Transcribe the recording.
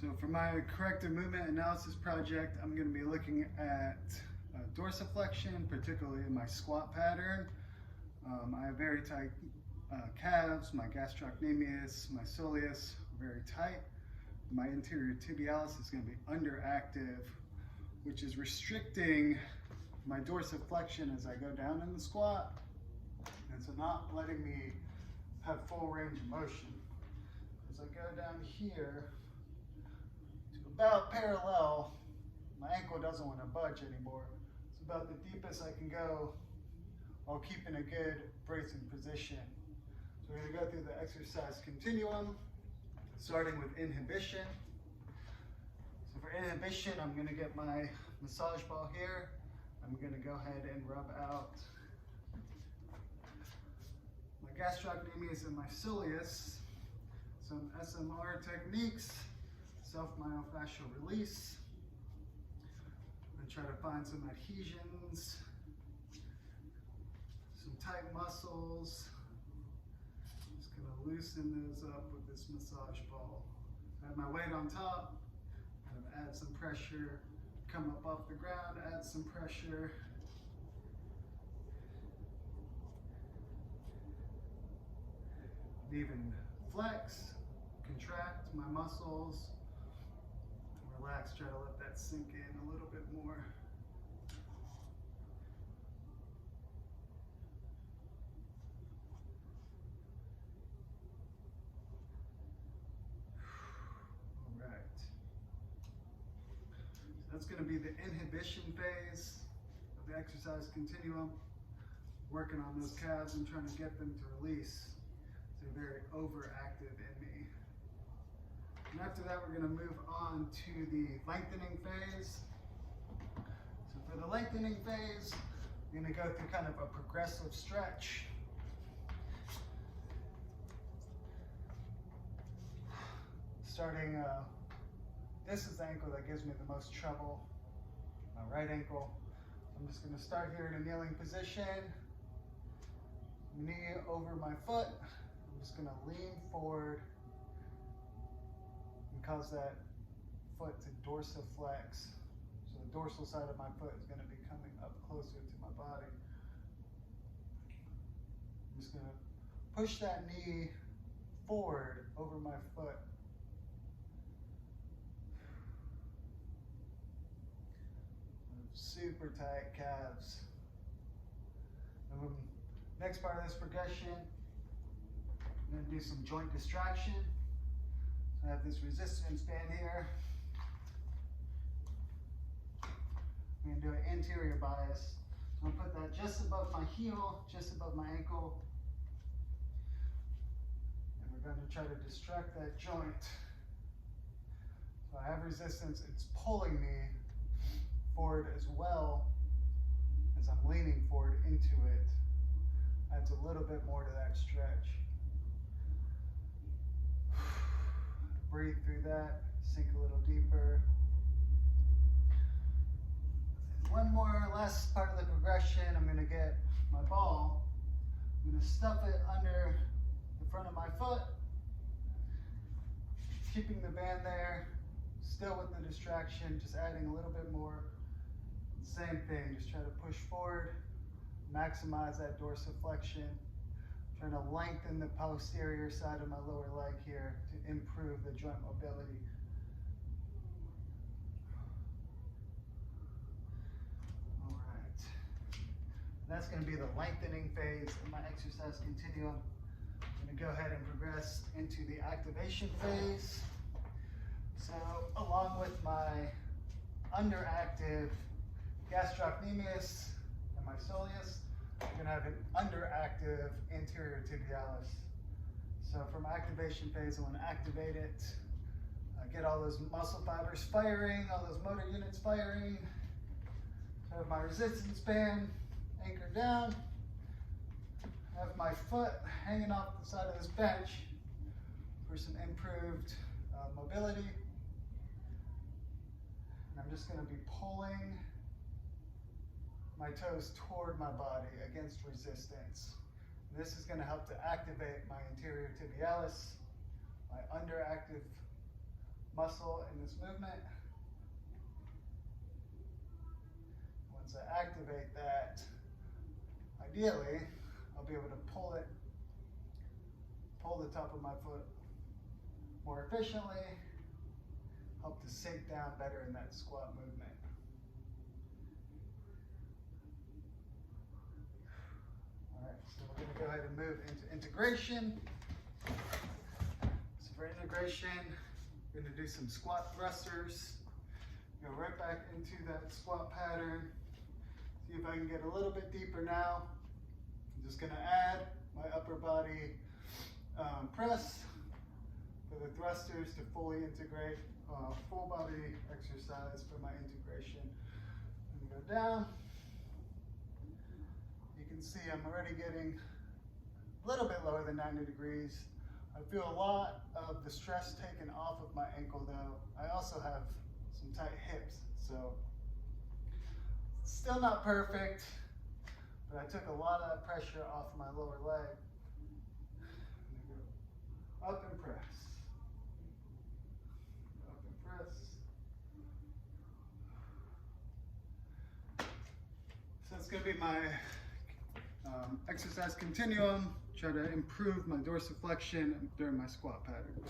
So for my corrective movement analysis project, I'm going to be looking at dorsiflexion, particularly in my squat pattern. I have very tight calves, my gastrocnemius, my soleus are very tight. My anterior tibialis is going to be underactive, which is restricting my dorsiflexion as I go down in the squat, and so not letting me have full range of motion. As I go down here to about parallel, my ankle doesn't want to budge anymore. It's about the deepest I can go while keeping a good bracing position. So we're going to go through the exercise continuum, starting with inhibition. So for inhibition, I'm going to get my massage ball here. I'm going to go ahead and rub out my gastrocnemius and my soleus. Some SMR techniques, self-myofascial release. I'm going to try to find some adhesions, some tight muscles. Just going to loosen those up with this massage ball. I have my weight on top. I'm going to add some pressure, come up off the ground, add some pressure. Even flex, contract my muscles, relax, try to let that sink in a little bit more. All right. So that's going to be the inhibition phase of the exercise continuum. Working on those calves and trying to get them to release. They're very overactive in me. And after that, we're going to move on to the lengthening phase. So for the lengthening phase, we're going to go through kind of a progressive stretch. Starting, this is the ankle that gives me the most trouble, my right ankle. I'm just going to start here in a kneeling position, knee over my foot. I'm just going to lean forward and cause that foot to dorsiflex. So the dorsal side of my foot is going to be coming up closer to my body. I'm just going to push that knee forward over my foot. Super tight calves. And next part of this progression, I'm going to do some joint distraction. So I have this resistance band here. I'm going to do an anterior bias. So I'm going to put that just above my heel, just above my ankle. And we're going to try to distract that joint. So I have resistance, it's pulling me forward as well as I'm leaning forward into it. Adds a little bit more to that stretch. Breathe through that, sink a little deeper. One more last part of the progression, I'm going to get my ball. I'm going to stuff it under the front of my foot, keeping the band there, still with the distraction, just adding a little bit more. Same thing, just try to push forward, maximize that dorsiflexion. Trying to lengthen the posterior side of my lower leg here to improve the joint mobility. All right. That's going to be the lengthening phase of my exercise continuum. I'm going to go ahead and progress into the activation phase. So along with my underactive gastrocnemius and my soleus, I'm going to have an underactive anterior tibialis. So for my activation phase, I want to activate it, get all those muscle fibers firing, all those motor units firing. So I have my resistance band anchored down. I have my foot hanging off the side of this bench for some improved mobility. And I'm just going to be pulling my toes toward my body against resistance. This is going to help to activate my anterior tibialis, my underactive muscle in this movement. Once I activate that, ideally, I'll be able to pull the top of my foot more efficiently, help to sink down better in that squat movement. All right, so we're going to go ahead and move into integration. So for integration, we're going to do some squat thrusters. Go right back into that squat pattern. See if I can get a little bit deeper now. I'm just going to add my upper body press for the thrusters to fully integrate. Full body exercise for my integration. I'm going to go down. You can see I'm already getting a little bit lower than 90 degrees. I feel a lot of the stress taken off of my ankle though. I also have some tight hips, so still not perfect, but I took a lot of that pressure off my lower leg. I'm gonna go up and press. Up and press. So it's gonna be my exercise continuum. Try to improve my dorsiflexion during my squat pattern.